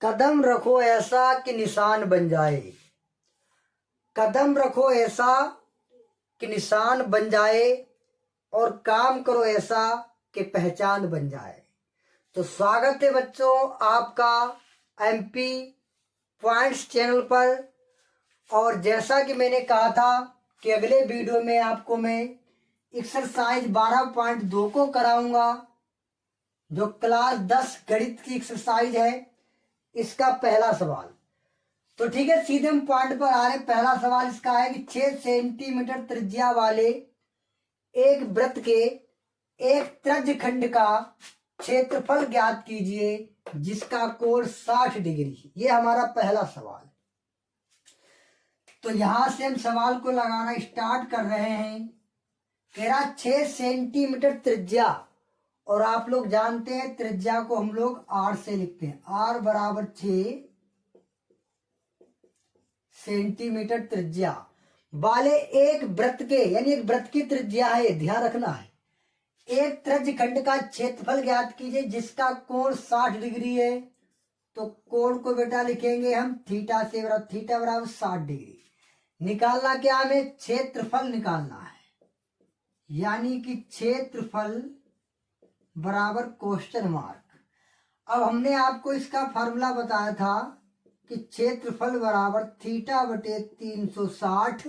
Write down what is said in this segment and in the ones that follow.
कदम रखो ऐसा कि निशान बन जाए। कदम रखो ऐसा कि निशान बन जाए और काम करो ऐसा कि पहचान बन जाए। तो स्वागत है बच्चों आपका एमपी पॉइंट्स चैनल पर। और जैसा कि मैंने कहा था कि अगले वीडियो में आपको मैं एक्सरसाइज 12.2 को कराऊंगा, जो क्लास 10 गणित की एक्सरसाइज है। इसका पहला सवाल, तो ठीक है, सीधे हम पॉइंट पर आ रहे। पहला सवाल इसका है कि 6 सेंटीमीटर त्रिज्या वाले एक वृत्त के एक त्रिज्यखंड का क्षेत्रफल ज्ञात कीजिए जिसका कोण 60 डिग्री। ये हमारा पहला सवाल। तो यहां से हम सवाल को लगाना स्टार्ट कर रहे हैं। कह रहा 6 सेंटीमीटर त्रिज्या, और आप लोग जानते हैं त्रिज्या को हम लोग आर से लिखते हैं। आर बराबर 6 सेंटीमीटर त्रिज्या वाले एक वृत्त के, यानी एक वृत्त की त्रिज्या है, ध्यान रखना है। एक त्रिज्यखंड का क्षेत्रफल ज्ञात कीजिए जिसका कोण 60 डिग्री है। तो कोण को बेटा लिखेंगे हम थीटा से, थीटा बराबर 60 डिग्री। निकालना क्या, हमें क्षेत्रफल निकालना है, यानी कि क्षेत्रफल बराबर क्वेश्चन मार्क। अब हमने आपको इसका फार्मूला बताया था कि क्षेत्रफल बराबर थीटा बटे 360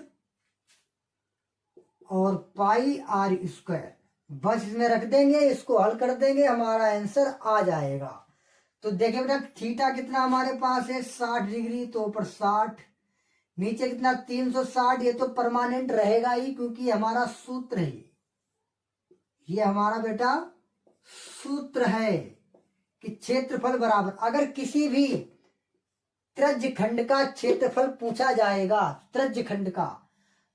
और पाई आर स्क्वायर। बस इसमें रख देंगे, इसको हल कर देंगे, हमारा आंसर आ जाएगा। तो देखिए बेटा, थीटा कितना हमारे पास है 60 डिग्री, तो ऊपर 60, नीचे कितना 360। ये तो परमानेंट रहेगा ही क्योंकि हमारा सूत्र है, ये हमारा बेटा सूत्र है कि क्षेत्रफल बराबर, अगर किसी भी त्रिज्यखंड का क्षेत्रफल पूछा जाएगा, त्रिज्यखंड का,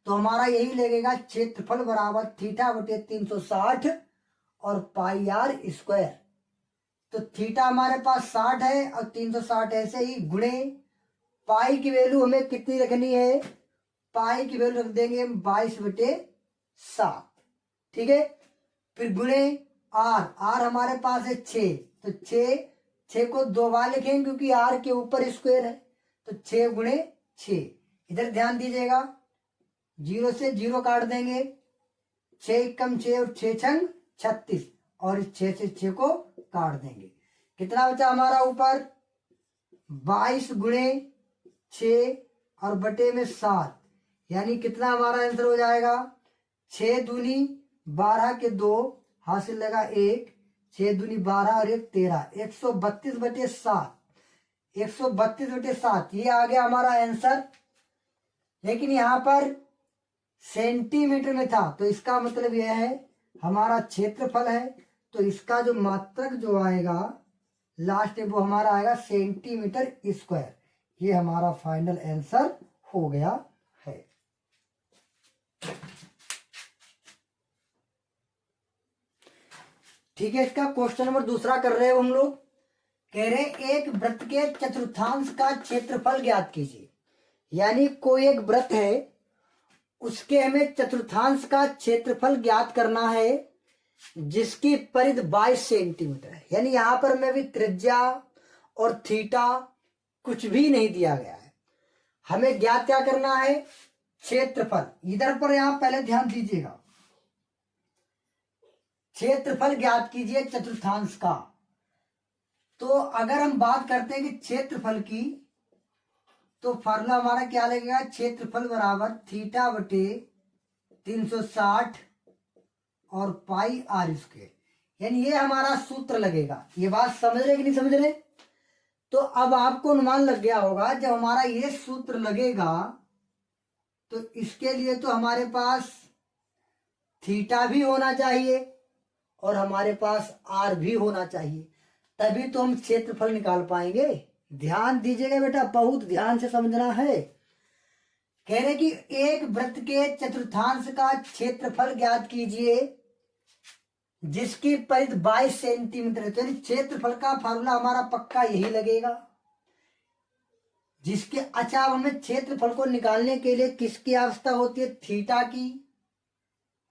तो हमारा यही लगेगा क्षेत्रफल बराबर थीटा बटे 360 और पाई आर स्क्वायर। तो थीटा हमारे पास 60 है और 360 ऐसे ही गुणे पाई की वैल्यू हमें कितनी रखनी है, पाई की वैल्यू रख देंगे हम 22/7, ठीक है। फिर गुणे आर, आर हमारे पास है 6, तो 6 को 2 बार लिखेंगे क्योंकि आर के ऊपर स्क्वायर है। तो 6 गुणे 6, इधर ध्यान दीजिएगा, 0 से 0 काट देंगे, 6 कम 6 और 6 छंग 36, और इस 6 से 6 को काट देंगे। कितना बचा हमारा ऊपर 22 गुणे 6 और बटे में 7, यानी कितना हमारा आंसर हो जाएगा 6 दूनी 12 के 2, हासिल लगा 1, 6 दूनी 12 और 1 13, 132/7, 132/7 ये आ गया हमारा आंसर। लेकिन यहाँ पर सेंटीमीटर में था, तो इसका मतलब यह है हमारा क्षेत्रफल है, तो इसका जो मात्रक जो आएगा लास्ट में वो हमारा आएगा सेंटीमीटर स्क्वायर। ये हमारा फाइनल आंसर हो गया है। ठीक है, इसका क्वेश्चन नंबर दूसरा कर रहे हो हम लोग। कह रहे एक वृत्त के चतुर्थांश का क्षेत्रफल ज्ञात कीजिए। यानी कोई एक वृत्त है, उसके हमें चतुर्थांश का क्षेत्रफल ज्ञात करना है जिसकी परिधि 22 सेंटीमीटर है। यानी यहां पर हमें भी त्रिज्या और थीटा कुछ भी नहीं दिया गया है, हमें ज्ञात क्या करना है, क्षेत्रफल। इधर पर यहां पहले ध्यान दीजिएगा, क्षेत्रफल ज्ञात कीजिए चतुर्थांश का। तो अगर हम बात करते हैं कि क्षेत्रफल की, तो फार्मूला हमारा क्या लगेगा, क्षेत्रफल बराबर थीटा बटे 360 और पाई आर स्क्वायर। यानी ये हमारा सूत्र लगेगा। ये बात समझ रहे कि नहीं समझ रहे? तो अब आपको अनुमान लग गया होगा, जब हमारा ये सूत्र लगेगा तो इसके लिए तो हमारे पास थीटा भी होना चाहिए और हमारे पास आर भी होना चाहिए, तभी तो हम क्षेत्रफल निकाल पाएंगे। ध्यान दीजिएगा बेटा, बहुत ध्यान से समझना है। कह रहे कि एक वृत्त के चतुर्थांश का क्षेत्रफल ज्ञात कीजिए जिसकी परिधि 22 सेंटीमीटर है। तो क्षेत्रफल का फार्मूला हमारा पक्का यही लगेगा, जिसके अच्छा हमें क्षेत्रफल को निकालने के लिए किसकी आवश्यकता होती है, थीटा की,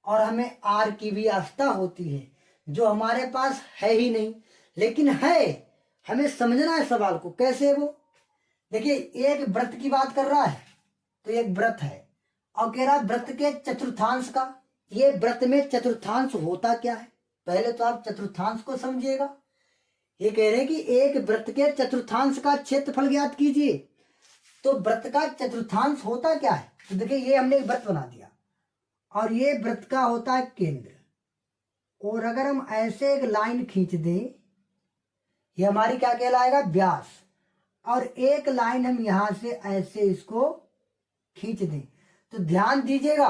और हमें आर की भी आवश्यकता होती है, जो हमारे पास है ही नहीं। लेकिन है, हमें समझना है सवाल को, कैसे वो। देखिए एक व्रत की बात कर रहा है, तो एक व्रत है और कह रहा है व्रत के चतुर्थांश का। ये व्रत में चतुर्थांश होता क्या है, पहले तो आप चतुर्थांश को समझिएगा। ये कह रहे हैं कि एक व्रत के चतुर्थांश का क्षेत्रफल ज्ञात कीजिए। तो व्रत का चतुर्थांश होता क्या है, तो देखिए ये हमने एक व्रत बना दिया और ये व्रत का होता है केंद्र, और अगर हम ऐसे एक लाइन खींच दें, ये हमारी क्या कहलाएगा, व्यास, और एक लाइन हम यहां से ऐसे इसको खींच दें। तो ध्यान दीजिएगा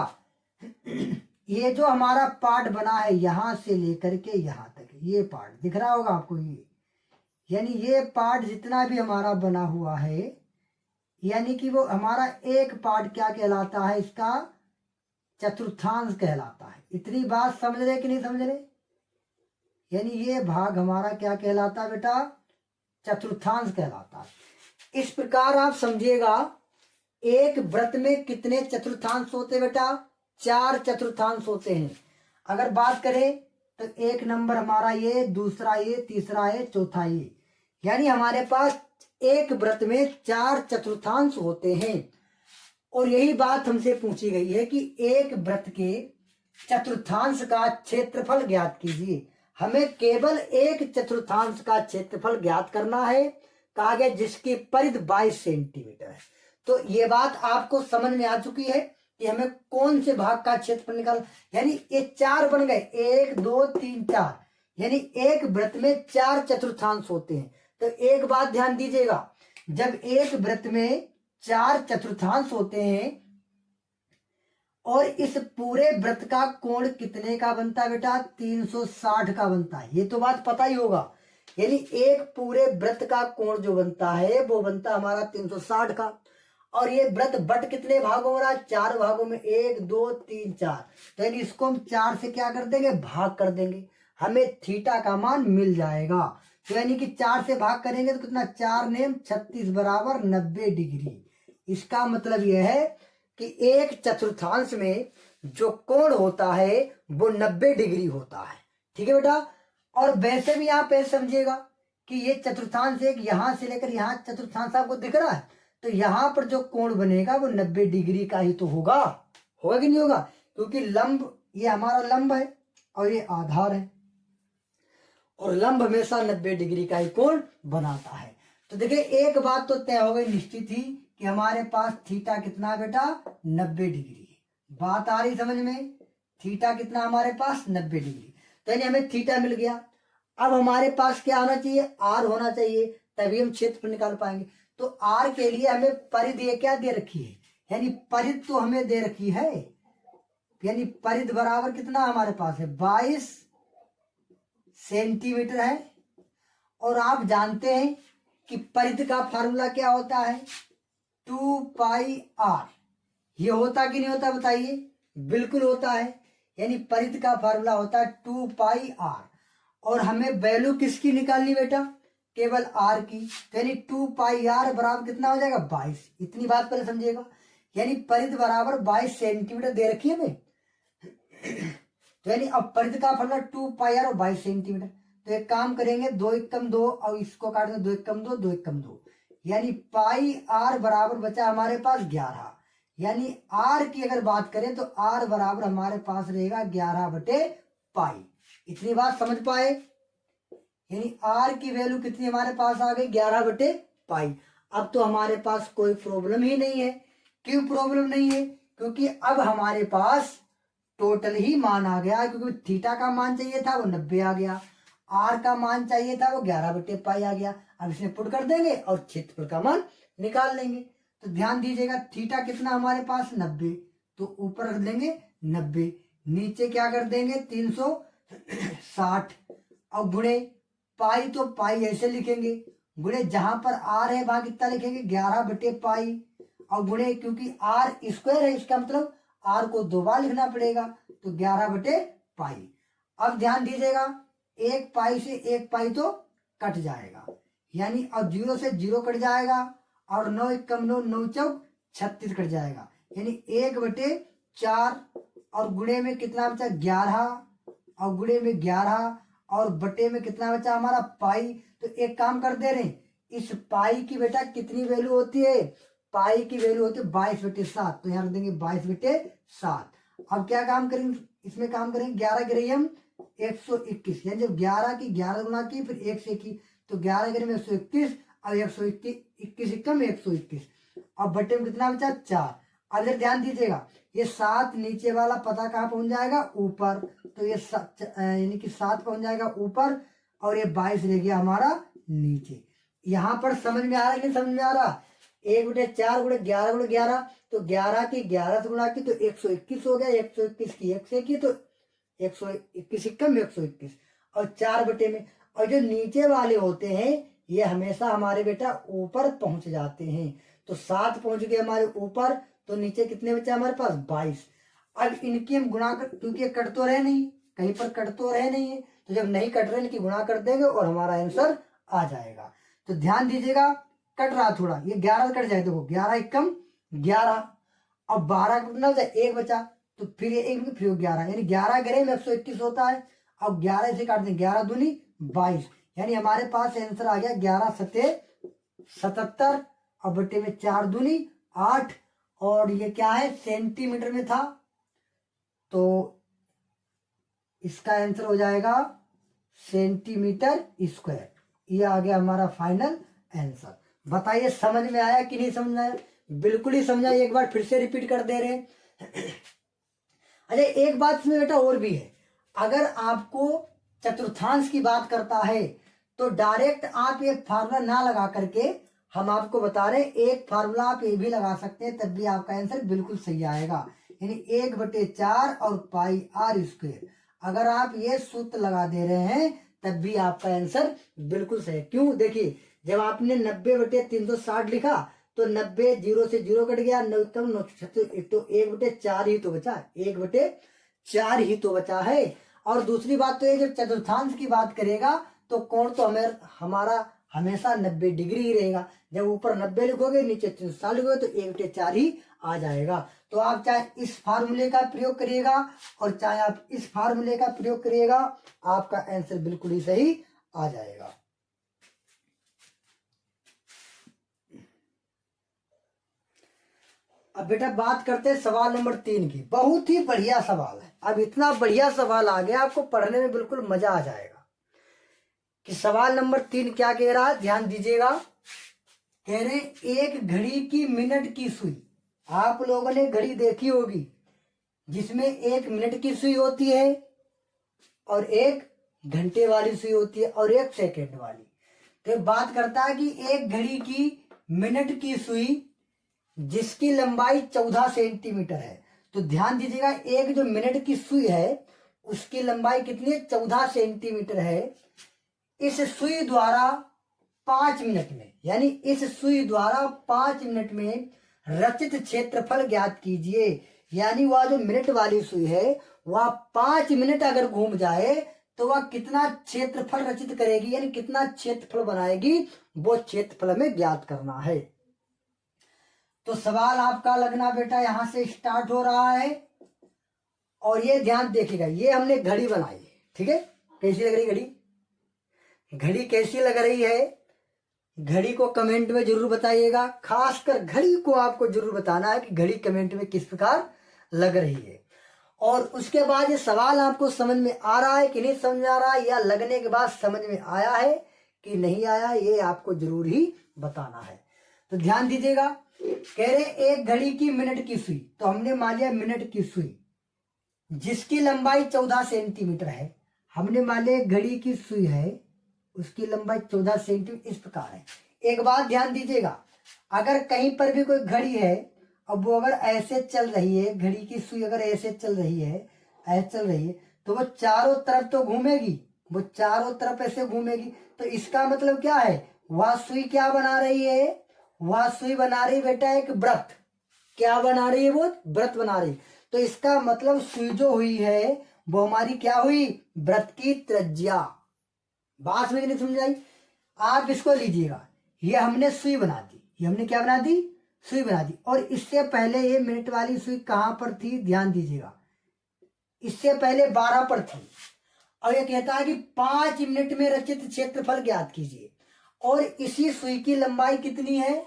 ये जो हमारा पार्ट बना है यहां से लेकर के यहां तक, ये पार्ट दिख रहा होगा आपको, ये यानी ये पार्ट जितना भी हमारा बना हुआ है, यानी कि वो हमारा एक पार्ट क्या कहलाता है, इसका चतुर्थांश कहलाता है। इतनी बात समझ रहे कि नहीं समझ रहे। यानी ये भाग हमारा क्या कहलाता है बेटा, चतुर्थांश कहलाता है। इस प्रकार आप समझिएगा एक व्रत में कितने चतुर्थांश होते बेटा, 4 चतुर्थांश होते हैं। अगर बात करें तो एक नंबर हमारा ये, दूसरा ये, तीसरा ये, चौथा ये, यानी हमारे पास एक व्रत में 4 चतुर्थांश होते हैं। और यही बात हमसे पूछी गई है कि एक व्रत के चतुर्थांश का क्षेत्रफल ज्ञात कीजिए। हमें केवल एक चतुर्थांश का क्षेत्रफल ज्ञात करना है, कहा गया जिसकी परिधि 22 सेंटीमीटर है। तो ये बात आपको समझ में आ चुकी है कि हमें कौन से भाग का क्षेत्रफल निकाल, यानी ये 4 बन गए, 1 2 3 4, यानी एक व्रत में 4 चतुर्थांश होते हैं। तो एक बात ध्यान दीजिएगा, जब एक व्रत में 4 चतुर्थांश होते हैं और इस पूरे व्रत का कोण कितने का बनता है बेटा, 360 का बनता है। ये तो बात पता ही होगा, यानी एक पूरे व्रत का कोण जो बनता है वो बनता है हमारा 360 का। और ये व्रत बट कितने भागों में रहा, 4 भागों में, 1 2 3 4। तो यानी इसको हम 4 से क्या कर देंगे, भाग कर देंगे, हमें थीटा का मान मिल जाएगा। तो यानी कि 4 से भाग करेंगे तो कितना, 4 ने 36 बराबर 90 डिग्री। इसका मतलब यह है कि एक चतुर्थांश में जो कोण होता है वो 90 डिग्री होता है। ठीक है बेटा। और वैसे भी आप ऐसे समझिएगा कि ये चतुर्थांश एक यहां से लेकर यहां चतुर्थांश आपको दिख रहा है, तो यहां पर जो कोण बनेगा वो 90 डिग्री का ही तो होगा, होगा कि नहीं होगा, क्योंकि लंब, ये हमारा लंब है और ये आधार है, और लंब हमेशा 90 डिग्री का ही कोण बनाता है। तो देखिए एक बात तो तय हो गई, निश्चित ही, कि हमारे पास थीटा कितना है बेटा, 90 डिग्री। बात आ रही समझ में, थीटा कितना हमारे पास, 90 डिग्री। तो यानी हमें थीटा मिल गया। अब हमारे पास क्या होना चाहिए, आर होना चाहिए, तभी हम क्षेत्रफल निकाल पाएंगे। तो आर के लिए हमें परिधि क्या दे रखी है, यानी परिधि तो हमें दे रखी है, यानी परिधि बराबर कितना हमारे पास है, 22 सेंटीमीटर है। और आप जानते हैं कि परिधि का फार्मूला क्या होता है, 2 पाई आर। ये होता कि नहीं होता बताइए, बिल्कुल होता है। यानी परिधि का फार्मूला होता है 2 पाई आर, और हमें वैल्यू किसकी निकालनी बेटा, केवल आर की। तो यानी 2 पाई आर बराबर कितना हो जाएगा, 22। इतनी बात पहले समझिएगा, यानी परिधि बराबर 22 सेंटीमीटर दे रखी है हमें। तो यानी अब परिधि का फार्मूला 2 पाई आर और 22 सेंटीमीटर। तो एक काम करेंगे, 2 एकम 2 और इसको काट दें, 2 एकम 2, 2 एकम 2, यानी पाई आर बराबर बचा हमारे पास 11। यानी आर की अगर बात करें तो आर बराबर हमारे पास रहेगा 11 बटे पाई। इतनी बात समझ पाए, यानी आर की वैल्यू कितनी हमारे पास आ गई, 11 बटे पाई। अब तो हमारे पास कोई प्रॉब्लम ही नहीं है। क्यों प्रॉब्लम नहीं है, क्योंकि अब हमारे पास टोटल ही मान आ गया, क्योंकि थीटा का मान चाहिए था वो 90 आ गया, आर का मान चाहिए था वो 11 बटे पाई आ गया। अब इसमें पुट कर देंगे और क्षेत्रफल का मान निकाल लेंगे। तो ध्यान दीजिएगा, थीटा कितना हमारे पास 90, तो ऊपर रख देंगे 90, नीचे क्या कर देंगे 360, और गुणे पाई, तो पाई ऐसे लिखेंगे, गुणे जहां पर आर है वहां कितना लिखेंगे 11 बटे पाई, और गुणे क्योंकि आर स्क्वायर है इसका मतलब आर को 2 बार लिखना पड़ेगा, तो 11 बटे पाई। अब ध्यान दीजिएगा, एक पाई से एक पाई तो कट जाएगा, यानी अब 0 से 0 कट जाएगा, और 9 एकम 9, 9 चौक 36 कट जाएगा, यानी 1 बटे 4, और गुणे में कितना बचा 11, और गुणे में 11, और बटे में कितना बचा हमारा पाई। तो एक काम कर दे रहे हैं, इस पाई की बेटा कितनी वैल्यू होती है, पाई की वैल्यू होती है 22/7। तो यहाँ रख देंगे 22/7। अब क्या काम करेंगे, इसमें काम करेंगे 11 ग्राम 121, यानी जब 11 की 11 गुना की फिर 1 से की, तो 11 ग्राम 121 और 121 कम 121। अब बटे में कितना बचा 4। अब इधर ध्यान दीजिएगा, ये 7 नीचे वाला पता कहाँ पहुंच जाएगा, ऊपर। तो ये यानी कि 7 पहुंच जाएगा ऊपर और ये 22 रह गया हमारा नीचे। यहाँ पर समझ में आ रहा है कि नहीं समझ में आ रहा, 1/4 गुणे 11 गुणे 11, तो 11 की 11 से गुणा की तो 121 हो गया, 121 की 1 से की तो 121 कम 121 और 4 बटे में। और जो नीचे वाले होते हैं ये हमेशा हमारे बेटा ऊपर पहुंच जाते हैं। तो 7 पहुंच गए हमारे ऊपर, तो नीचे कितने बचे हमारे पास 22। अब इनकी हम गुणा कर, क्योंकि कट तो रहे नहीं, कहीं पर कट तो रहे नहीं है, तो जब नहीं कट रहे इनकी गुणा कर देंगे और हमारा आंसर आ जाएगा। तो ध्यान दीजिएगा, कट रहा थोड़ा, ये 11 कट जाए, देखो 11 एकम 11। अब 12 कितना बचा, 1 बचा, तो फिर ये 1 फिर 11, यानी 11 ग्राम 121 होता है। अब 11 से काट दें, 11 दूनी 22, यानी हमारे पास आंसर आ गया 11 सते 77 और बटे में 4 दूनी 8। और ये क्या है, सेंटीमीटर में था, तो इसका आंसर हो जाएगा सेंटीमीटर स्क्वायर। ये आ गया हमारा फाइनल आंसर। बताइए समझ में आया कि नहीं समझ में आया, बिल्कुल ही समझा, एक बार फिर से रिपीट कर दे रहे हैं। अरे एक बात इसमें बेटा और भी है, अगर आपको चतुर्थांश की बात करता है तो डायरेक्ट आप एक फार्मूला ना लगा करके, हम आपको बता रहे हैं एक फार्मूला आप ये भी लगा सकते हैं, तब भी आपका आंसर बिल्कुल सही आएगा। यानी 1/4 और पाई आर स्क्वायर, अगर आप ये सूत्र लगा दे रहे हैं तब भी आपका आंसर बिल्कुल सही है। क्यों, देखिए जब आपने 90/360 लिखा तो 90 0 से 0 कट गया, 9 कम 9 तो 1/4 ही तो बचा, 1/4 ही तो बचा है। और दूसरी बात तो ये, जब चतुर्थांश की बात करेगा तो कोण तो हमारा हमेशा 90 डिग्री ही रहेगा। जब ऊपर 90 लिखोगे नीचे 360 लिखोगे तो 1/4 ही आ जाएगा। तो आप चाहे इस फार्मूले का प्रयोग करिएगा और चाहे आप इस फार्मूले का प्रयोग करिएगा, आपका आंसर बिल्कुल ही सही आ जाएगा। अब बेटा बात करते हैं सवाल नंबर 3 की। बहुत ही बढ़िया सवाल है। अब इतना बढ़िया सवाल आ गया, आपको पढ़ने में बिल्कुल मजा आ जाएगा। कि सवाल नंबर 3 क्या कह रहा है, ध्यान दीजिएगा। कह रहे एक घड़ी की मिनट की सुई, आप लोगों ने घड़ी देखी होगी जिसमें 1 मिनट की सुई होती है और 1 घंटे वाली सुई होती है और 1 सेकंड वाली। तो बात करता है कि एक घड़ी की मिनट की सुई जिसकी लंबाई 14 सेंटीमीटर है। तो ध्यान दीजिएगा, एक जो मिनट की सुई है उसकी लंबाई कितनी है, 14 सेंटीमीटर है। इस सुई द्वारा 5 मिनट में, यानी इस सुई द्वारा 5 मिनट में रचित क्षेत्रफल ज्ञात कीजिए। यानी वह जो मिनट वाली सुई है वह 5 मिनट अगर घूम जाए तो वह कितना क्षेत्रफल रचित करेगी, यानी कितना क्षेत्रफल बनाएगी, वो क्षेत्रफल में ज्ञात करना है। तो सवाल आपका लगना बेटा यहां से स्टार्ट हो रहा है। और ये ध्यान देखिएगा, ये हमने घड़ी बनाई है, ठीक है। कैसी लग रही घड़ी, घड़ी कैसी लग रही है, घड़ी को कमेंट में जरूर बताइएगा। खासकर घड़ी को आपको जरूर बताना है कि घड़ी कमेंट में किस प्रकार लग रही है। और उसके बाद ये सवाल आपको समझ में आ रहा है कि नहीं समझ में आ रहा है, या लगने के बाद समझ में आया है कि नहीं आया, ये आपको जरूर ही बताना है। तो ध्यान दीजिएगा, कह रहे एक घड़ी की मिनट की सुई, तो हमने मान लिया मिनट की सुई जिसकी लंबाई 14 सेंटीमीटर है। हमने मान लिया घड़ी की सुई है, उसकी लंबाई 14 सेंटीमीटर इस प्रकार है। एक बात ध्यान दीजिएगा, अगर कहीं पर भी कोई घड़ी है, अब वो अगर ऐसे चल रही है, घड़ी की सुई अगर ऐसे चल रही है, ऐसे चल रही है, तो वो चारों तरफ तो घूमेगी, वो चारों तरफ ऐसे घूमेगी। तो इसका मतलब क्या है, वह सुई क्या बना रही है, वह सुई बना रही बेटा एक वृत्त। क्या बना रही है, वो वृत्त बना रही। तो इसका मतलब सुई जो हुई है वो हमारी क्या हुई, वृत्त की त्रिज्या। बात में नहीं समझाई, आप इसको लीजिएगा, ये हमने सुई बना दी, ये हमने क्या बना दी, सुई बना दी। और इससे पहले ये मिनट वाली सुई कहां पर थी, ध्यान दीजिएगा, इससे पहले 12 पर थी। और ये कहता है कि 5 मिनट में रचित क्षेत्रफल ज्ञात कीजिए। और इसी सुई की लंबाई कितनी है?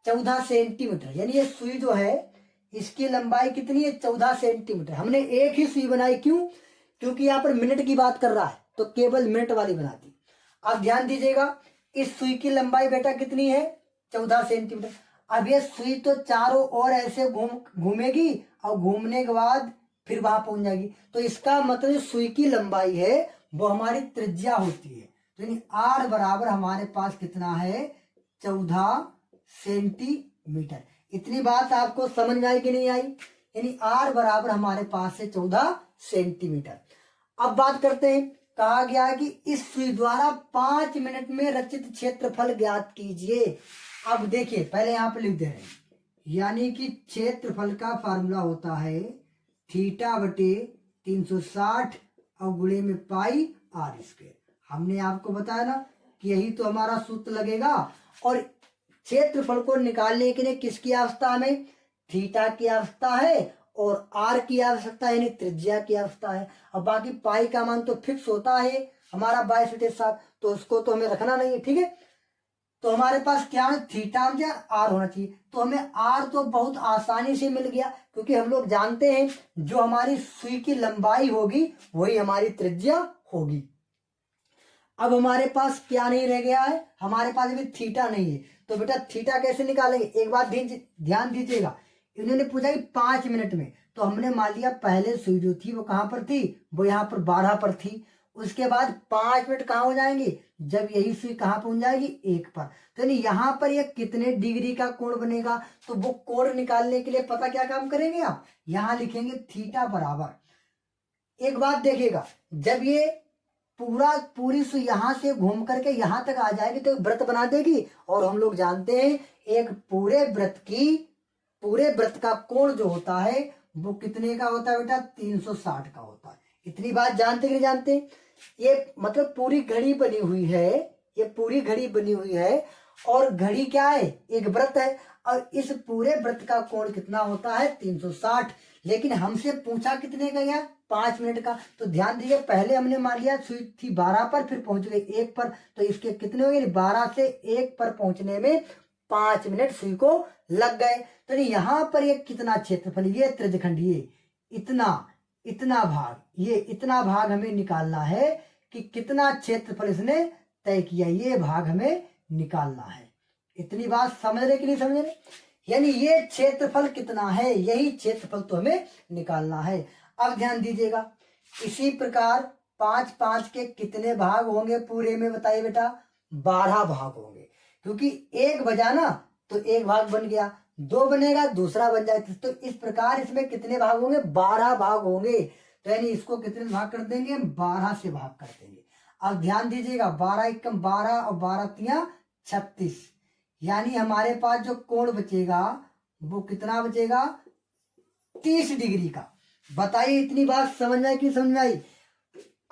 14 सेंटीमीटर। यानी ये सुई जो है इसकी लंबाई कितनी है? 14 सेंटीमीटर। हमने एक ही सुई बनाई, क्यों? क्योंकि यहाँ पर मिनट की बात कर रहा है तो केवल मिनट वाली बनाती। अब ध्यान दीजिएगा, इस सुई की लंबाई बेटा कितनी है? 14 सेंटीमीटर। अब ये सुई तो चारों ओर ऐसे घूमेगी और घूमने के बाद फिर वहां पहुंच जाएगी। तो इसका मतलब जो सुई की लंबाई है वो हमारी त्रिज्या होती है। तो यानी आर बराबर हमारे पास कितना है? 14 सेंटीमीटर। इतनी बात आपको समझ में आई कि नहीं आई? यानी आर बराबर हमारे पास है 14 सेंटीमीटर। अब बात करते हैं, कहा गया है कि इस सुई द्वारा 5 मिनट में रचित क्षेत्रफल ज्ञात कीजिए। अब देखिए, पहले यहां पर लिख दे रहे हैं, यानी कि क्षेत्रफल का फार्मूला होता है थीटा बटे 360 और गुणे में पाई आर स्क्वायर। हमने आपको बताया ना कि यही तो हमारा सूत्र लगेगा। और क्षेत्रफल को निकालने के लिए किसकी आवश्यकता? हमें थीटा की आवश्यकता है और आर की आवश्यकता है, यानी त्रिज्या की आवश्यकता है। अब बाकी पाई का मान तो फिक्स होता है हमारा 22/7, तो उसको तो हमें रखना नहीं है, ठीक है। तो हमारे पास क्या है? थीटा या आर होना चाहिए। तो हमें आर तो बहुत आसानी से मिल गया, क्योंकि हम लोग जानते हैं जो हमारी सुई की लंबाई होगी वही हमारी त्रिज्या होगी। अब हमारे पास क्या नहीं रह गया है? हमारे पास अभी थीटा नहीं है। तो बेटा थीटा कैसे निकालेंगे? एक बात ध्यान दीजिएगा, इन्होंने पूछा कि 5 मिनट में, तो हमने मान लिया पहले सुई जो थी वो कहां पर थी? वो यहाँ पर 12 पर थी। उसके बाद 5 मिनट कहाँ हो जाएंगे? जब यही सुई कहाँ पहुंच जाएगी? 1 पर। तो यानी यहाँ पर ये कितने डिग्री का कोण बनेगा? तो वो कोण निकालने के लिए पता क्या काम करेंगे आप? यहाँ लिखेंगे थीटा बराबर। एक बात देखिएगा, जब ये पूरी सुई यहाँ से घूम करके यहाँ तक आ जाएगी तो वृत्त बना देगी। और हम लोग जानते हैं एक पूरे वृत्त का कोण जो होता है वो कितने का होता है बेटा? 360 का होता है। इतनी बात जानते कि नहीं जानते? ये मतलब पूरी घड़ी बनी हुई है, ये पूरी घड़ी बनी हुई है और घड़ी क्या है? एक वृत्त है। और इस पूरे वृत्त का कोण कितना होता है? 360। लेकिन हमसे पूछा कितने का? यार 5 मिनट का। तो ध्यान दीजिए, पहले हमने मान लिया सुई थी 12 पर, फिर पहुंच गई 1 पर। तो इसके कितने हो गए? 12 से 1 पर पहुंचने में 5 मिनट सुई को लग गए। तो यहाँ पर ये कितना क्षेत्रफल? ये त्रिज्यखंड, ये इतना भाग, ये इतना भाग हमें निकालना है कि कितना क्षेत्रफल इसने तय किया, ये भाग हमें निकालना है। इतनी बात समझ रहे कि नहीं समझ रहे? यानी ये क्षेत्रफल कितना है, यही क्षेत्रफल तो हमें निकालना है। अब ध्यान दीजिएगा, इसी प्रकार 5-5 के कितने भाग होंगे पूरे में? बताइए बेटा। 12 भाग होंगे, क्योंकि 1 बजा ना तो 1 भाग बन गया, 2 बनेगा दूसरा बन जाए। तो इस प्रकार इसमें कितने भाग होंगे? 12 भाग होंगे। तो यानी इसको कितने भाग कर देंगे? 12 से भाग कर देंगे। अब ध्यान दीजिएगा, 12 एकम 12 और 12 तिया 36। यानी हमारे पास जो कोण बचेगा वो कितना बचेगा? 30 डिग्री का। बताइए इतनी बात समझ में आई कि समझ में आई?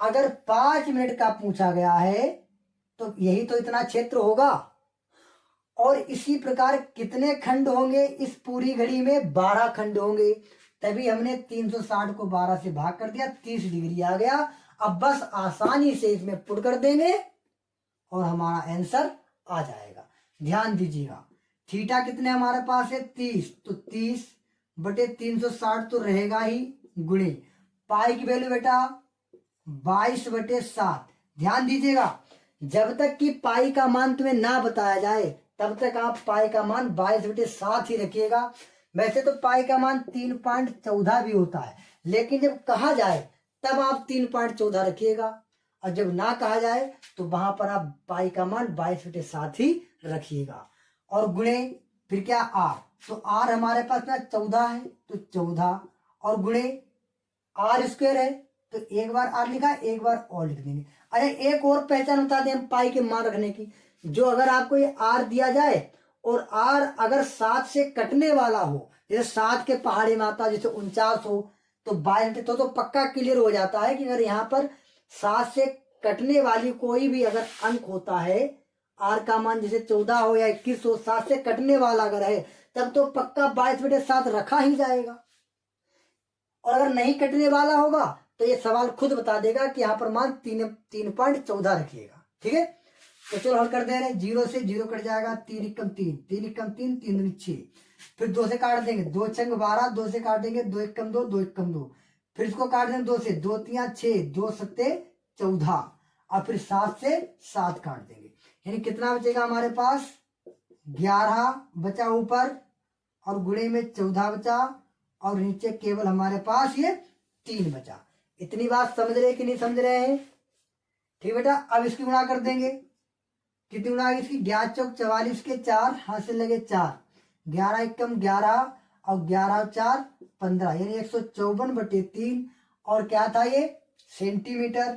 अगर 5 मिनट का पूछा गया है तो यही तो इतना क्षेत्र होगा। और इसी प्रकार कितने खंड होंगे इस पूरी घड़ी में? 12 खंड होंगे। तभी हमने 360 को 12 से भाग कर दिया, 30 डिग्री आ गया। अब बस आसानी से इसमें पुट कर देंगे और हमारा आंसर आ जाएगा। ध्यान दीजिएगा, थीटा कितने हमारे पास है? 30। तो 30 बटे 360 तो रहेगा ही, गुणे पाई की वैल्यू बेटा 22/7। ध्यान दीजिएगा, जब तक कि पाई का मान तुम्हें ना बताया जाए तब तक आप पाई का मान 22/7 ही रखिएगा। वैसे तो पाई का मान 3.14 भी होता है, लेकिन जब कहा जाए तब आप 3.14 रखिएगा, और जब ना कहा जाए तो वहां पर आप पाई का मान 22/7 ही रखिएगा। और गुणे फिर क्या? आर। तो आर हमारे पास ना 14 है, तो 14 और गुणे आर स्क्वायर है, तो एक बार आर लिखा, एक बार और लिख देंगे। अरे एक और पहचान बता दें हम पाई के मान रखने की। जो अगर आपको ये आर दिया जाए और आर अगर 7 से कटने वाला हो, जैसे 7 के पहाड़ी में आता, जैसे 49 हो, तो 22 तो पक्का क्लियर हो जाता है कि अगर यहाँ पर 7 से कटने वाली कोई भी अगर अंक होता है, आर का मान जैसे 14 हो या 21 हो, 7 से कटने वाला अगर है, तब तो पक्का 22/7 रखा ही जाएगा। और अगर नहीं कटने वाला होगा तो ये सवाल खुद बता देगा कि यहाँ पर मान 3.14 रखिएगा। ठीक है, तो चलो हल कर दे रहे हैं। 0 से 0 कट जाएगा, 3 एकम 3, 3 एकम 3, 3 दूनी 6, फिर 2 से काट देंगे, 2 छंग 12, 2 से काटेंगे, 2 एकम 2, 2 एकम 2, फिर इसको काट देंगे 2 से, 2 3 6, 2 सत्ते 14, और फिर 7 से 7 काट देंगे, यानी कितना बचेगा हमारे पास 11 बचा ऊपर, और गुणे में 14 बचा, और नीचे केवल हमारे पास ये 3 बचा। इतनी बात समझ रहे कि नहीं समझ रहे हैं? ठीक बेटा, अब इसकी गुणा कर देंगे। कितनी गुणा है इसकी? 11 चौक 44 के 4, हाथ से लगे 4, 11 एकम 11, और 11 और 4 15, यानी 154/3, और क्या था ये? सेंटीमीटर,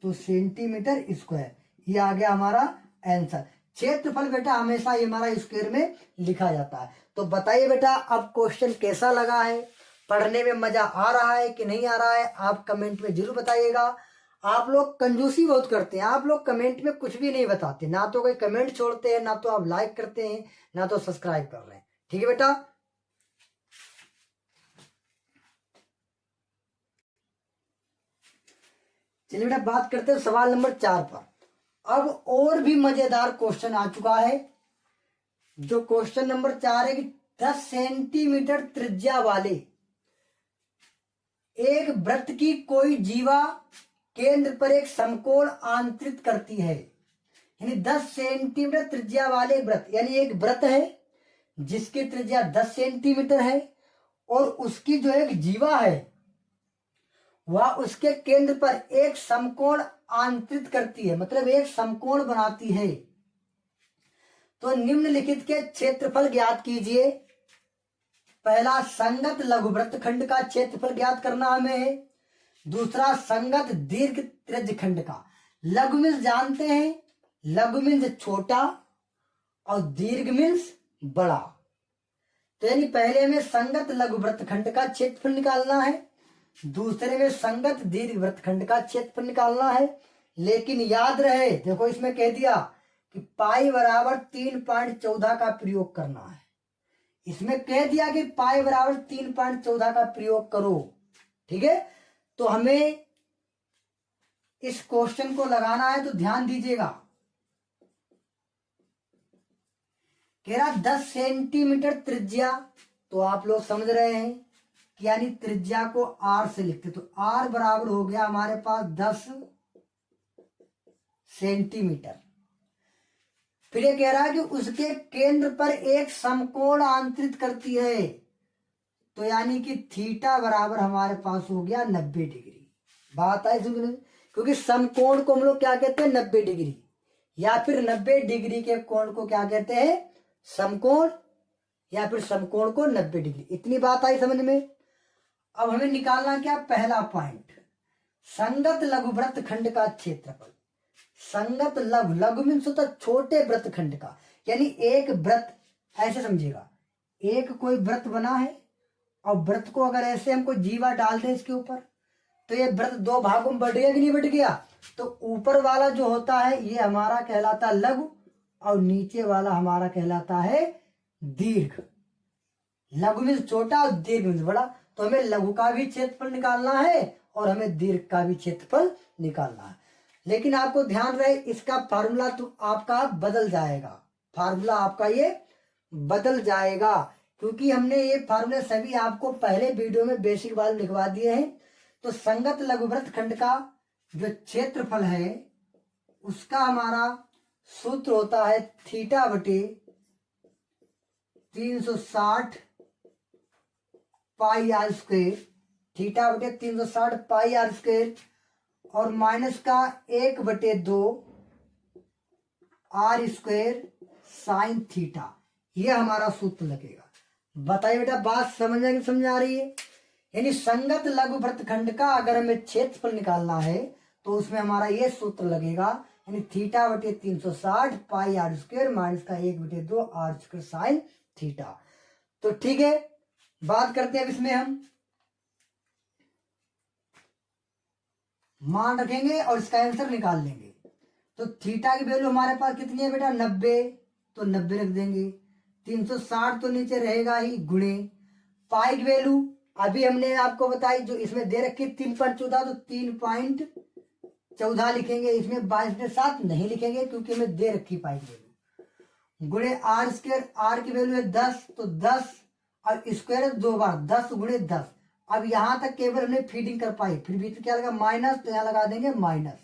तो सेंटीमीटर स्क्वायर, ये आ गया हमारा आंसर। क्षेत्रफल बेटा हमेशा ये हमारा स्क्वायर में लिखा जाता है। तो बताइए बेटा अब क्वेश्चन कैसा लगा है, पढ़ने में मजा आ रहा है कि नहीं आ रहा है? आप कमेंट में जरूर बताइएगा। आप लोग कंजूसी बहुत करते हैं, आप लोग कमेंट में कुछ भी नहीं बताते, ना तो कोई कमेंट छोड़ते हैं, ना तो आप लाइक करते हैं, ना तो सब्सक्राइब कर रहे हैं। ठीक है बेटा, चलिए बेटा बात करते हैं सवाल नंबर 4 पर। अब और भी मजेदार क्वेश्चन आ चुका है। जो क्वेश्चन नंबर 4 है कि 10 सेंटीमीटर त्रिज्या वाले एक वृत्त की कोई जीवा केंद्र पर एक समकोण आंतरित करती है, यानी 10 सेंटीमीटर त्रिज्या वाले वृत्त, यानी एक वृत्त है जिसकी त्रिज्या 10 सेंटीमीटर है, और उसकी जो एक जीवा है वह उसके केंद्र पर एक समकोण आंतरित करती है, मतलब एक समकोण बनाती है। तो निम्नलिखित के क्षेत्रफल ज्ञात कीजिए। पहला संगत लघुवृत्त खंड का क्षेत्रफल ज्ञात करना हमें है। दूसरा संगत दीर्घ त्रिज्य खंड का। लघु मीन्स जानते हैं, लघु मीन्स छोटा और दीर्घ मीन्स बड़ा। तो यानी पहले में संगत लघुवृत्त खंड का क्षेत्रफल निकालना है, दूसरे में संगत दीर्घ वृत्तखंड का क्षेत्रफल निकालना है। लेकिन याद रहे, देखो इसमें कह दिया कि पाई बराबर 3.14 का प्रयोग करना है। इसमें कह दिया कि पाई बराबर 3.14 का प्रयोग करो। ठीक है, तो हमें इस क्वेश्चन को लगाना है, तो ध्यान दीजिएगा। कह रहा 10 सेंटीमीटर त्रिज्या, तो आप लोग समझ रहे हैं कि यानी त्रिज्या को r से लिखते, तो r बराबर हो गया हमारे पास 10 सेंटीमीटर। फिर ये कह रहा है कि उसके केंद्र पर एक समकोण आंतरित करती है, तो यानी कि थीटा बराबर हमारे पास हो गया 90 डिग्री। बात आई समझ में? क्योंकि समकोण को हम लोग क्या कहते हैं? 90 डिग्री, या फिर 90 डिग्री के कोण को क्या कहते हैं? समकोण, या फिर समकोण को 90 डिग्री। इतनी बात आई समझ में? अब हमें निकालना क्या? पहला पॉइंट, संगत लघुवृत्त खंड का क्षेत्रफल। संगत लघु, लघु मीन्स होता छोटे वृत्त खंड का, यानी एक वृत्त, ऐसे समझिएगा, एक कोई वृत्त बना है, और वृत्त को अगर ऐसे हमको जीवा डाल दे इसके ऊपर, तो ये वृत्त 2 भागों में बट गया कि नहीं बट गया? तो ऊपर वाला जो होता है ये हमारा कहलाता लघु, और नीचे वाला हमारा कहलाता है दीर्घ। लघु मीन्स छोटा और दीर्घ मीन्स बड़ा। तो हमें लघु का भी क्षेत्रफल निकालना है और हमें दीर्घ का भी क्षेत्रफल निकालना है। लेकिन आपको ध्यान रहे, इसका फार्मूला तो आपका बदल जाएगा, फार्मूला आपका ये बदल जाएगा, क्योंकि हमने ये फार्मूले सभी आपको पहले वीडियो में बेसिक वाले लिखवा दिए हैं। तो संगत लघुवृत्त खंड का जो क्षेत्रफल है उसका हमारा सूत्र होता है थीटा बटे 360 पाई आर स्क्वेयर, थीटा बटे 360 पाई आर स्क्वेयर, और माइनस का 1/2 आर स्क्वेयर साइन थीटा, ये हमारा सूत्र लगेगा। बताइए बेटा बात समझ आ रही है? यानी संगत लघुवृत्त खंड का अगर हमें क्षेत्रफल निकालना है तो उसमें हमारा ये सूत्र लगेगा, यानी थीटा बटे 360 पाई आर स्क्वेयर माइनस का 1/2 आर स्क्वेयर साइन थीटा। तो ठीक है, बात करते हैं अब इसमें हम मान रखेंगे और इसका आंसर निकाल लेंगे। तो थीटा की वैल्यू हमारे पास कितनी है बेटा? 90, तो 90 रख देंगे। 360 तो नीचे रहेगा ही, गुणे पाई की वैल्यू अभी हमने आपको बताई जो इसमें दे रखी 3.14 तो 3.14 लिखेंगे, इसमें 22/7 नहीं लिखेंगे क्योंकि हमें दे रखी पाई वैल्यू। गुणे आर स्क्वायर, आर की वैल्यू है 10 तो 10 और स्क्वायर 2 बार 10 गुणे 10। अब यहां तक केवल हमने फीडिंग कर पाई, फिर भीतर क्या लगा माइनस, तो यहां लगा देंगे माइनस।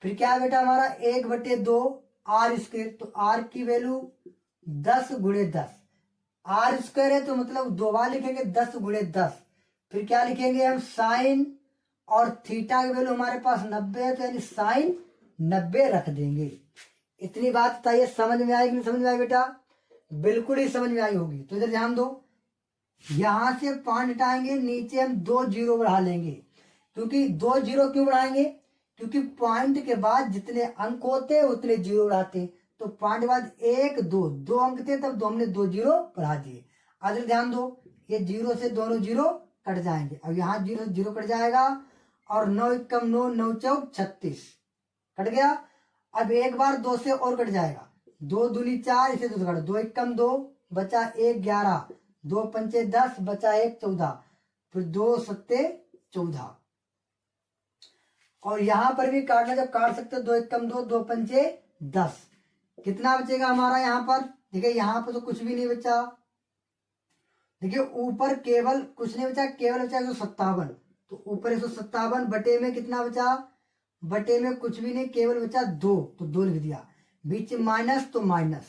फिर क्या है बेटा हमारा 1/2 आर स्क्वायर, तो आर की वैल्यू 10 गुणे 10, आर स्क्वायर है तो मतलब 2 बार लिखेंगे 10 गुणे 10। फिर क्या लिखेंगे हम साइन, और थीटा की वैल्यू हमारे पास 90 है तो यानी साइन 90 रख देंगे। इतनी बात बताइए समझ में आएगी नहीं समझ में आई बेटा? बिल्कुल ही समझ में आई होगी। तो इधर ध्यान दो, यहां से पॉइंट हटाएंगे, नीचे हम 2 जीरो बढ़ा लेंगे। क्योंकि 2 जीरो क्यों बढ़ाएंगे? क्योंकि पॉइंट के बाद जितने अंक होते उतने जीरो बढ़ाते, तो पॉइंट के बाद 1 2 अंक थे तब हमने 2 जीरो बढ़ा दिए। अगर ध्यान दो, ये जीरो से दोनों जीरो कट जाएंगे। अब यहाँ जीरो से जीरो कट जाएगा और 9 एकम 9, 9 चौक 36 कट गया। अब एक बार 2 से और कट जाएगा, 2 दूनी 4, इसे 2 से कट, 2 एकम 2 बचा 1 11, 2 पंचे 10 बचा 1 14, फिर 2 सत्ते 14। और यहां पर भी काटना जब काट सकते हो, 2 एकम 2, 2 पंचे 10, कितना बचेगा हमारा यहाँ पर? देखिए यहाँ पर तो कुछ भी नहीं बचा, देखिए ऊपर केवल कुछ नहीं बचा, केवल बचा 157। तो ऊपर 157 बटे में कितना बचा? बटे में कुछ भी नहीं, केवल बचा 2, तो 2 लिख दिया। बीच में माइनस तो माइनस।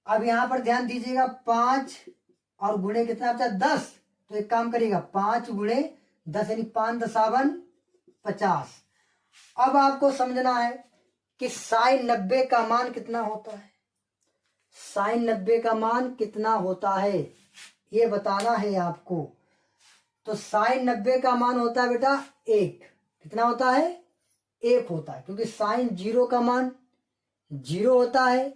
अब यहाँ पर ध्यान दीजिएगा 5 और गुणे कितना बचा 10, तो एक काम करिएगा 5 गुणे 10 यानी 5 10 50। अब आपको समझना है कि साइन 90 का मान कितना होता है, साइन 90 का मान कितना होता है ये बताना है आपको। तो साइन 90 का मान होता है बेटा 1, कितना होता है? 1 होता है, क्योंकि साइन 0 का मान 0 होता है,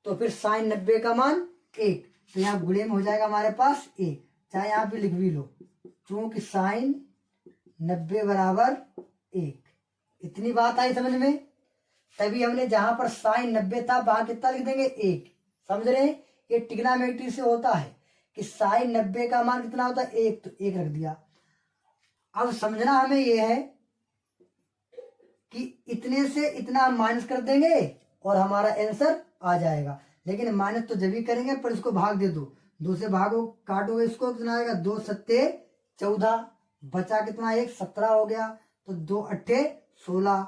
तो फिर साइन 90 का मान 1, तो यहाँ गुणे में हो जाएगा हमारे पास 1, चाहे यहाँ पे लिख भी लो, क्योंकि साइन 90 बराबर 1। इतनी बात आई समझ में? तभी हमने जहां पर साइन 90 था वहां कितना लिख देंगे 1। समझ रहे हैं? ये ट्रिग्नोमेट्री से होता है कि साइन 90 का मान कितना होता है 1, तो 1 रख दिया। अब समझना हमें यह है कि इतने से इतना माइनस कर देंगे और हमारा आंसर आ जाएगा। लेकिन माइनस तो जब भी करेंगे, पर इसको भाग दे दो, 2 से भागो, काटोगे इसको, कितना आएगा 2 सत्ते 14, बचा कितना 1 17 हो गया, तो 2 अट्ठे 16,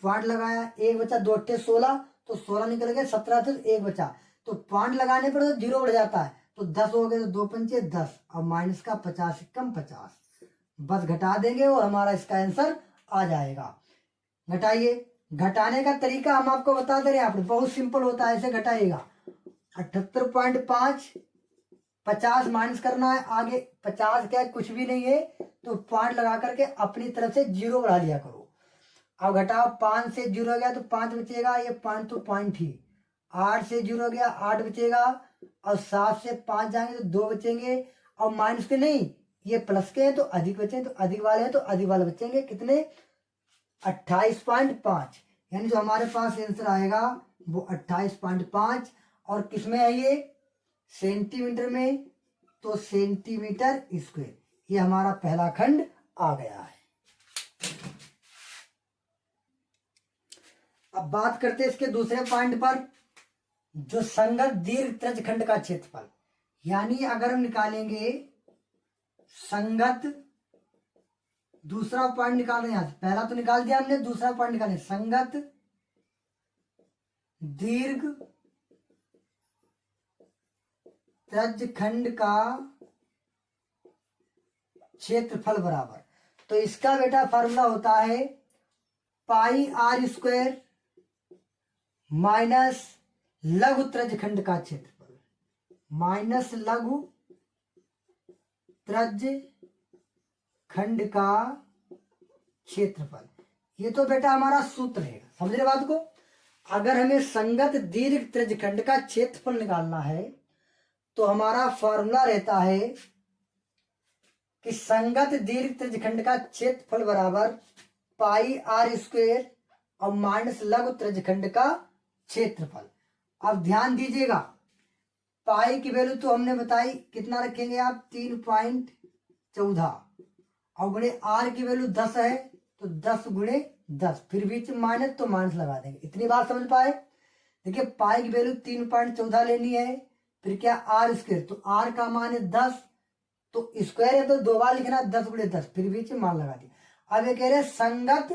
पॉइंट लगाया 1 बचा, 2 अट्ठे 16, तो 16 निकल गए, 17 से 1 बचा, तो पॉइंट लगाने पर तो 0 बढ़ जाता है, तो 10 हो गए, तो 2 पंचे 10, और माइनस का 50 कम 50, बस घटा देंगे और हमारा इसका आंसर आ जाएगा। घटाइए, घटाने का तरीका हम आपको बता दे रहे हैं, आप बहुत सिंपल होता है, ऐसे घटाइएगा 78.5, 50 माइनस करना है, आगे 50 क्या है कुछ भी नहीं है, तो पॉइंट लगा करके अपनी तरफ से 0 बढ़ा लिया करो। अब घटाओ, 5 से 0 गया तो 5 बचेगा, ये पॉइंट तो पॉइंट ही, 8 से 0 गया 8 बचेगा, और 7 से 5 जाएंगे तो 2 बचेंगे, और माइनस के नहीं, ये प्लस के हैं तो अधिक बचेंगे, तो अधिक वाले हैं तो अधिक वाले बचेंगे, कितने 28.5, यानी जो हमारे पास आंसर आएगा वो 28.5। और किसमें है ये? सेंटीमीटर में, तो सेंटीमीटर स्क्वायर, ये हमारा पहला खंड आ गया है। अब बात करते हैं इसके दूसरे पॉइंट पर, जो संगत दीर्घ त्रिज्य खंड का क्षेत्रफल, यानी अगर हम निकालेंगे संगत, दूसरा पॉइंट निकाल रहे हैं, पहला तो निकाल दिया हमने, दूसरा पॉइंट निकालें, संगत दीर्घ त्रिज्य खंड का क्षेत्रफल बराबर, तो इसका बेटा फार्मूला होता है पाई आर स्क्वायर माइनस लघु त्रिज्य खंड का क्षेत्रफल, माइनस लघु त्रिज्य खंड का क्षेत्रफल। ये तो बेटा हमारा सूत्र है, समझ रहे बात को? अगर हमें संगत दीर्घ त्रिज्य खंड का क्षेत्रफल निकालना है तो हमारा फॉर्मूला रहता है कि संगत दीर्घ त्रिज्य खंड का क्षेत्रफल बराबर पाई आर स्क्वायर और माइनस लघु त्रिज्य खंड का क्षेत्रफल। अब ध्यान दीजिएगा, पाई की वैल्यू तो हमने बताई, कितना रखेंगे आप 3.14 और गुणे आर की वैल्यू 10 है तो 10 गुणे 10, फिर बीच में माइनस तो माइनस लगा देंगे। इतनी बात समझ पाए। देखिए पाई की वैल्यू 3.14 लेनी है, फिर क्या आर स्क्वायर, तो आर का मान है 10 तो स्क्वायर है तो 2 बार लिखना 10 गुणे 10, फिर बीच में मान लगा दिया। अब ये कह रहे हैं संगत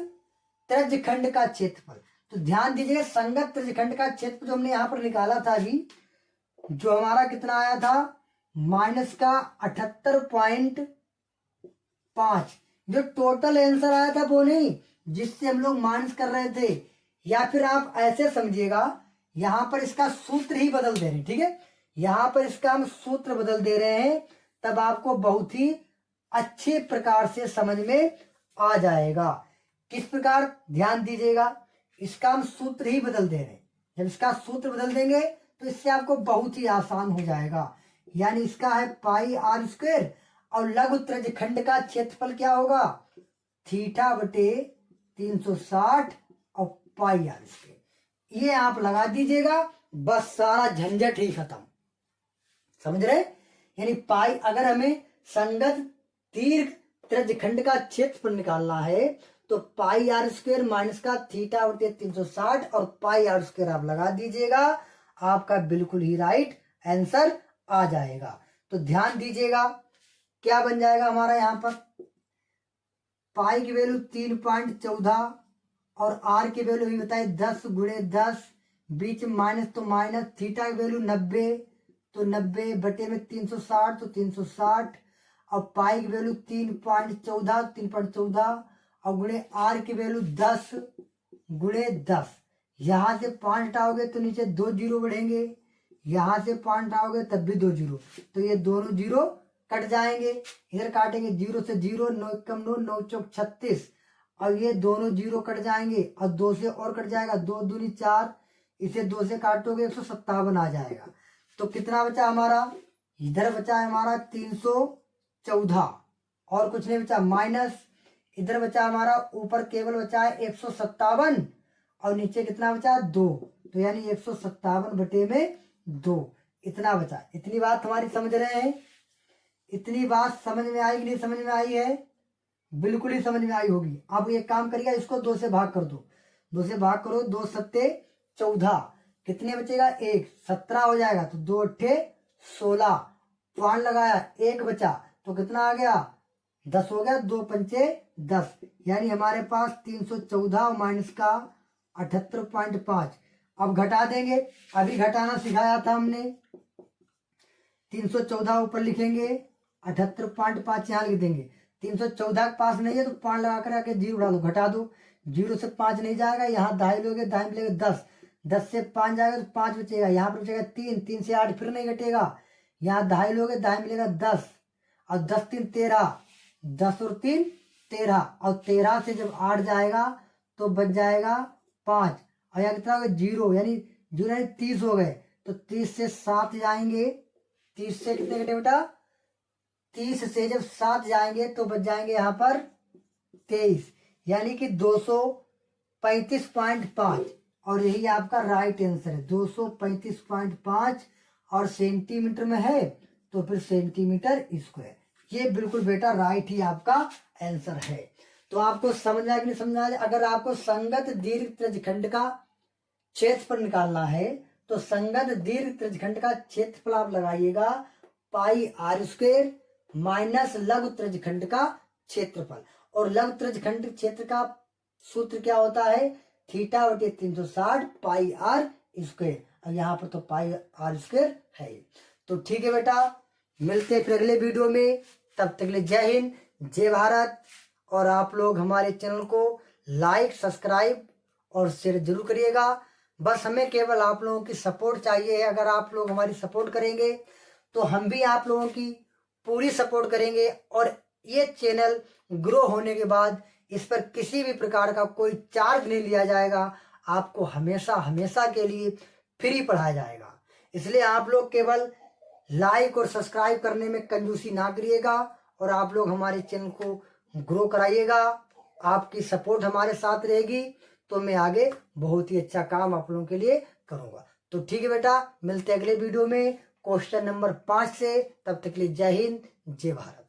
त्रिज्यखंड का क्षेत्रफल, तो ध्यान दीजिए संगत त्रिज्यखंड का क्षेत्रफल जो हमने यहाँ पर निकाला था अभी, जो हमारा कितना आया था माइनस का 78.5, जो टोटल आंसर आया था वो नहीं जिससे हम लोग माइनस कर रहे थे। या फिर आप ऐसे समझिएगा यहां पर इसका सूत्र ही बदल दे रहे हैं, ठीक है, यहां पर इसका हम सूत्र बदल दे रहे हैं, तब आपको बहुत ही अच्छे प्रकार से समझ में आ जाएगा। किस प्रकार, ध्यान दीजिएगा, इसका हम सूत्र ही बदल दे रहे हैं। जब इसका सूत्र बदल देंगे तो इससे आपको बहुत ही आसान हो जाएगा। यानी इसका है पाई आर स्क्वायर और लघु त्रिज्यखंड का क्षेत्रफल क्या होगा थीटा बटे 360 और पाई आर स्क्वायर। ये आप लगा दीजिएगा, बस सारा झंझट ही खत्म। समझ रहे? यानी पाई, अगर हमें संगत दीर्घ त्रिज्यखंड का क्षेत्रफल निकालना है तो पाई आर स्क्वायर माइनस का थीटा बटे 360 और पाई आर स्क्वायर आप लगा दीजिएगा, आपका बिल्कुल ही राइट आंसर आ जाएगा। तो ध्यान दीजिएगा क्या बन जाएगा हमारा यहाँ पर, पाई की वैल्यू 3.14 और आर की वैल्यू भी बताए 10 गुणे 10, बीच में माइनस तो माइनस, थीटा की वैल्यू 90 तो 90 बटे में 360 तो 360 और पाई की वैल्यू 3.14 और गुणे आर की वैल्यू 10 गुणे 10। यहां से 5 हटाओगे तो नीचे 2 जीरो बढ़ेंगे, यहां से 5 हटाओगे तब भी 2 जीरो, तो ये दोनों जीरो कट जाएंगे। इधर काटेंगे 0 से 0, 9 कम 9, 9 चौक 36 और ये दोनों जीरो कट जाएंगे और 2 से और कट जाएगा, 2 दूनी 4, इसे 2 से काटोगे 157 आ जाएगा। तो कितना बचा हमारा, इधर बचा है हमारा 314 और कुछ नहीं बचा, माइनस इधर बचा हमारा, ऊपर केवल बचा है 157 और नीचे कितना बचा 2, तो यानी 157 बटे में 2 इतना बचा। इतनी बात हमारी समझ रहे हैं? इतनी बात समझ में आई कि नहीं समझ में आई है? बिल्कुल ही समझ में आई होगी। अब एक काम करिएगा, इसको 2 से भाग कर दो, 2 से भाग करो, 2 सत्ते 14, कितने बचेगा 1, 17 हो जाएगा, तो 2 अट्ठे 16, 5 लगाया 1 बचा तो कितना आ गया 10 हो गया, 2 पंचे 10, यानी हमारे पास 314 माइनस का 78.5। अब घटा देंगे, अभी घटाना सिखाया था हमने, 314 ऊपर लिखेंगे, 78.5 यहाँ लिख देंगे, 314 के पास नहीं है तो 5 लगा कर आके 0 उड़ा दो, घटा दो, 0 से 5 नहीं जाएगा, यहाँ दाई लोगे, दाई मिलेगा 10, 10 से 5 जाएगा तो 5 बचेगा, यहाँ पर बचेगा 3, 3 से 8 फिर नहीं घटेगा, यहाँ दाई लोगे, दाई मिलेगा 10 और 10 3 13, 10 और 3 13 और 13 से जब 8 जाएगा तो बच जाएगा 5 और यहाँ कितना होगा 0, यानी 0 यानी 30 हो गए, तो 30 से 7 जाएंगे, 30 से कितने घटे बेटा, 30 से जब 7 जाएंगे तो बच जाएंगे यहाँ पर 23, यानी कि 235.5 और यही आपका राइट आंसर है, 235.5 और सेंटीमीटर में है तो फिर सेंटीमीटर स्क्वायर। ये बिल्कुल बेटा राइट ही आपका आंसर है। तो आपको समझ आया कि नहीं समझ आया? अगर आपको संगत दीर्घ त्रिज्यखंड का क्षेत्रफल निकालना है तो संगत दीर्घ त्रिज्यखंड का क्षेत्रफल आप लगाइएगा पाई आर स्क्वायर माइनस लघु त्रिज्यखंड का क्षेत्रफल, और लघु त्रिज्यखंड क्षेत्र का सूत्र क्या होता है थीटा बटे 360 पाई आर स्क्वायर, और यहाँ पर तो पाई आर स्क्वायर है। तो ठीक है बेटा, मिलते हैं फिर अगले वीडियो में, तब तक के लिए जय हिंद जय भारत। और आप लोग हमारे चैनल को लाइक सब्सक्राइब और शेयर जरूर करिएगा। बस हमें केवल आप लोगों की सपोर्ट चाहिए है। अगर आप लोग हमारी सपोर्ट करेंगे तो हम भी आप लोगों की पूरी सपोर्ट करेंगे, और ये चैनल ग्रो होने के बाद इस पर किसी भी प्रकार का कोई चार्ज नहीं लिया जाएगा, आपको हमेशा हमेशा के लिए फ्री पढ़ाया जाएगा। इसलिए आप लोग केवल लाइक और सब्सक्राइब करने में कंजूसी ना करिएगा और आप लोग हमारे चैनल को ग्रो कराइएगा। आपकी सपोर्ट हमारे साथ रहेगी तो मैं आगे बहुत ही अच्छा काम आप लोगों के लिए करूंगा। तो ठीक है बेटा, मिलते हैं अगले वीडियो में। क्वेश्चन नंबर 5 से। तब तक के लिए जय हिंद, जय भारत।